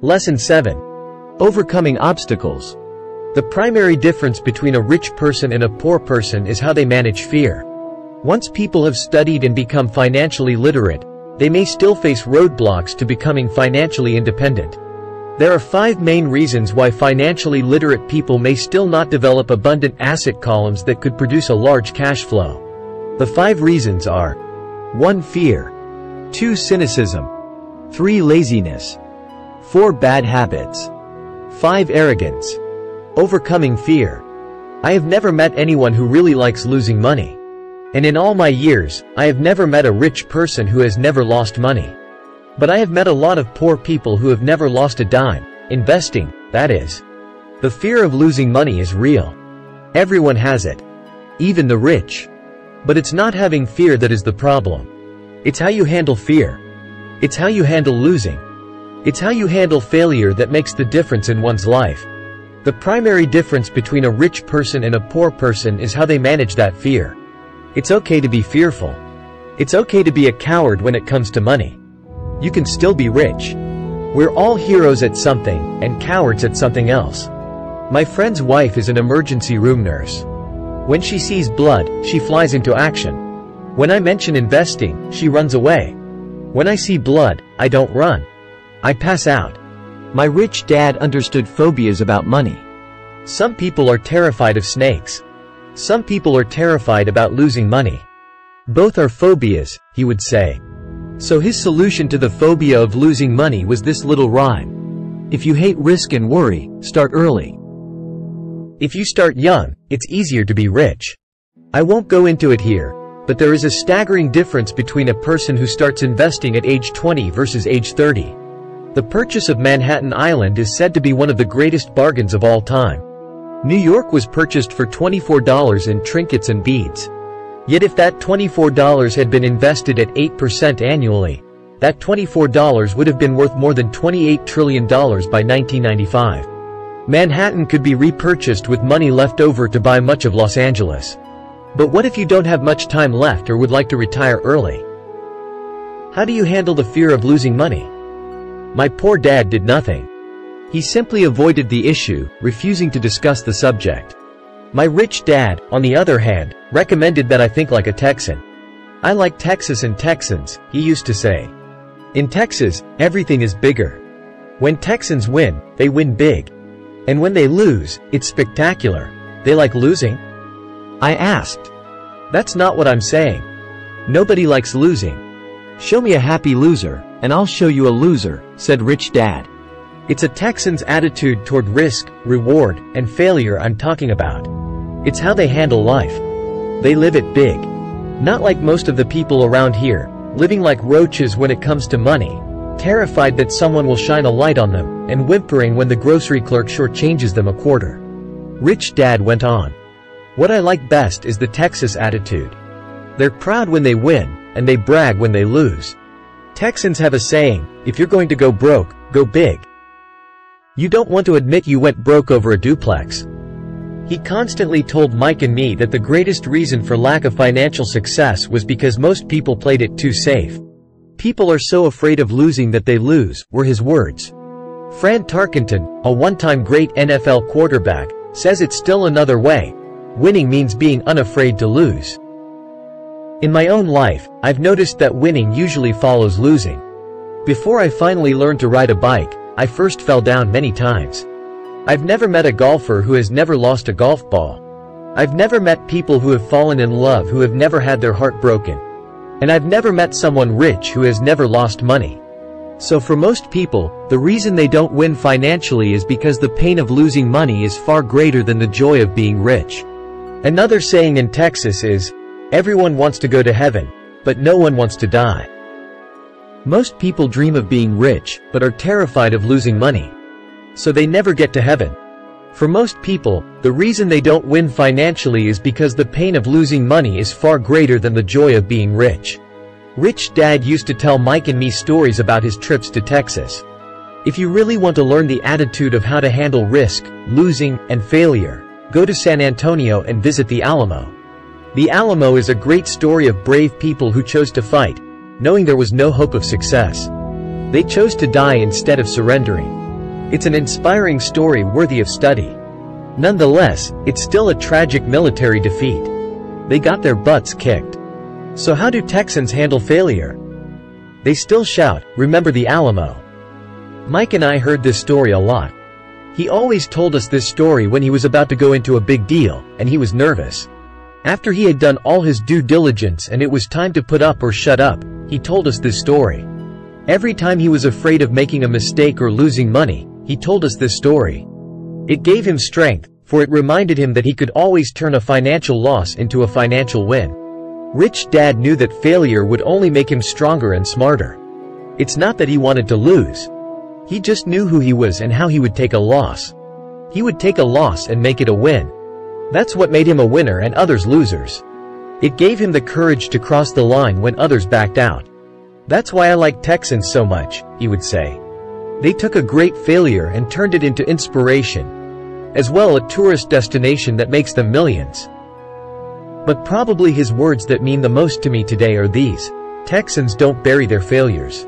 Lesson 7. Overcoming obstacles. The primary difference between a rich person and a poor person is how they manage fear. Once people have studied and become financially literate, they may still face roadblocks to becoming financially independent. There are 5 main reasons why financially literate people may still not develop abundant asset columns that could produce a large cash flow. The 5 reasons are: 1. Fear. 2. Cynicism. 3. Laziness. 4. Bad habits. 5. Arrogance. Overcoming fear. I have never met anyone who really likes losing money. And in all my years, I have never met a rich person who has never lost money. But I have met a lot of poor people who have never lost a dime, investing, that is. The fear of losing money is real. Everyone has it. Even the rich. But it's not having fear that is the problem. It's how you handle fear. It's how you handle losing. It's how you handle failure that makes the difference in one's life. The primary difference between a rich person and a poor person is how they manage that fear. It's okay to be fearful. It's okay to be a coward when it comes to money. You can still be rich. We're all heroes at something, and cowards at something else. My friend's wife is an emergency room nurse. When she sees blood, she flies into action. When I mention investing, she runs away. When I see blood, I don't run. I pass out. My rich dad understood phobias about money. Some people are terrified of snakes. Some people are terrified about losing money. Both are phobias, he would say. So his solution to the phobia of losing money was this little rhyme. If you hate risk and worry, start early. If you start young, it's easier to be rich. I won't go into it here, but there is a staggering difference between a person who starts investing at age 20 versus age 30. The purchase of Manhattan Island is said to be one of the greatest bargains of all time. New York was purchased for $24 in trinkets and beads. Yet if that $24 had been invested at 8% annually, that $24 would have been worth more than $28 trillion by 1995. Manhattan could be repurchased with money left over to buy much of Los Angeles. But what if you don't have much time left or would like to retire early? How do you handle the fear of losing money? My poor dad did nothing. He simply avoided the issue, refusing to discuss the subject. My rich dad, on the other hand, recommended that I think like a Texan. I like Texas and Texans, he used to say. In Texas, everything is bigger. When Texans win, they win big. And when they lose, it's spectacular. They like losing? I asked. That's not what I'm saying. Nobody likes losing. Show me a happy loser, and I'll show you a loser, said Rich Dad. It's a Texan's attitude toward risk, reward, and failure I'm talking about. It's how they handle life. They live it big. Not like most of the people around here, living like roaches when it comes to money, terrified that someone will shine a light on them, and whimpering when the grocery clerk shortchanges them a quarter. Rich Dad went on. What I like best is the Texas attitude. They're proud when they win, and they brag when they lose. Texans have a saying, if you're going to go broke, go big. You don't want to admit you went broke over a duplex. He constantly told Mike and me that the greatest reason for lack of financial success was because most people played it too safe. People are so afraid of losing that they lose, were his words. Fran Tarkenton, a one-time great NFL quarterback, says it's still another way. Winning means being unafraid to lose. In my own life, I've noticed that winning usually follows losing. Before I finally learned to ride a bike, I first fell down many times. I've never met a golfer who has never lost a golf ball. I've never met people who have fallen in love who have never had their heart broken. And I've never met someone rich who has never lost money. So for most people, the reason they don't win financially is because the pain of losing money is far greater than the joy of being rich. Another saying in Texas is, everyone wants to go to heaven, but no one wants to die. Most people dream of being rich, but are terrified of losing money. So they never get to heaven. For most people, the reason they don't win financially is because the pain of losing money is far greater than the joy of being rich. Rich Dad used to tell Mike and me stories about his trips to Texas. If you really want to learn the attitude of how to handle risk, losing, and failure, go to San Antonio and visit the Alamo. The Alamo is a great story of brave people who chose to fight, knowing there was no hope of success. They chose to die instead of surrendering. It's an inspiring story worthy of study. Nonetheless, it's still a tragic military defeat. They got their butts kicked. So how do Texans handle failure? They still shout, "Remember the Alamo." Mike and I heard this story a lot. He always told us this story when he was about to go into a big deal, and he was nervous. After he had done all his due diligence and it was time to put up or shut up, he told us this story. Every time he was afraid of making a mistake or losing money, he told us this story. It gave him strength, for it reminded him that he could always turn a financial loss into a financial win. Rich Dad knew that failure would only make him stronger and smarter. It's not that he wanted to lose. He just knew who he was and how he would take a loss. He would take a loss and make it a win. That's what made him a winner and others losers. It gave him the courage to cross the line when others backed out. "That's why I like Texans so much," he would say. They took a great failure and turned it into inspiration, as well a tourist destination that makes them millions. But probably his words that mean the most to me today are these: Texans don't bury their failures.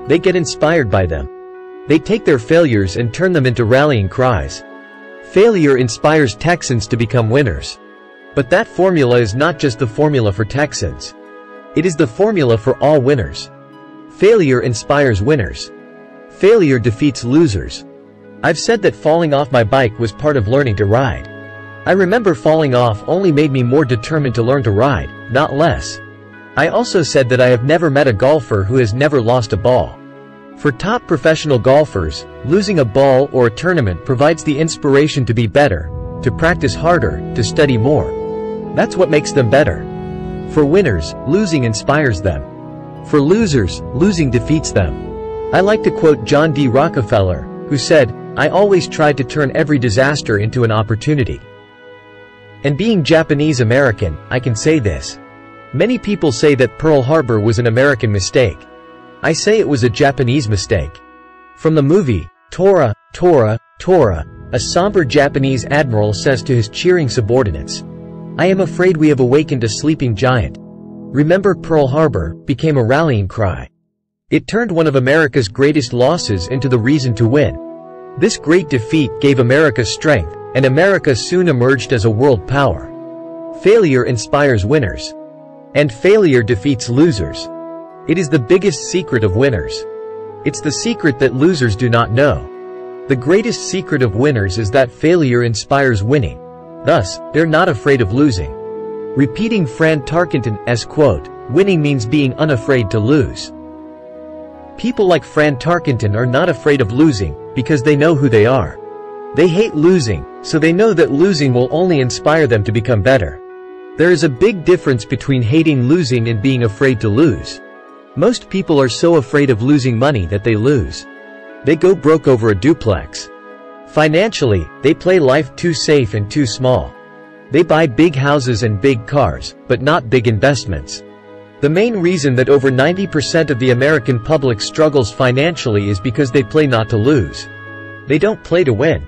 They get inspired by them. They take their failures and turn them into rallying cries. Failure inspires Texans to become winners. But that formula is not just the formula for Texans. It is the formula for all winners. Failure inspires winners. Failure defeats losers. I've said that falling off my bike was part of learning to ride. I remember falling off only made me more determined to learn to ride, not less. I also said that I have never met a golfer who has never lost a ball. For top professional golfers, losing a ball or a tournament provides the inspiration to be better, to practice harder, to study more. That's what makes them better. For winners, losing inspires them. For losers, losing defeats them. I like to quote John D. Rockefeller, who said, "I always tried to turn every disaster into an opportunity." And being Japanese American, I can say this. Many people say that Pearl Harbor was an American mistake. I say it was a Japanese mistake. From the movie, Tora, Tora, Tora, a somber Japanese admiral says to his cheering subordinates, "I am afraid we have awakened a sleeping giant." Remember Pearl Harbor became a rallying cry. It turned one of America's greatest losses into the reason to win. This great defeat gave America strength, and America soon emerged as a world power. Failure inspires winners. And failure defeats losers. It is the biggest secret of winners. It's the secret that losers do not know. The greatest secret of winners is that failure inspires winning. Thus, they're not afraid of losing. Repeating Fran Tarkenton's quote, "Winning means being unafraid to lose." People like Fran Tarkenton are not afraid of losing, because they know who they are. They hate losing, so they know that losing will only inspire them to become better. There is a big difference between hating losing and being afraid to lose. Most people are so afraid of losing money that they lose. They go broke over a duplex. Financially, they play life too safe and too small. They buy big houses and big cars, but not big investments. The main reason that over 90% of the American public struggles financially is because they play not to lose. They don't play to win.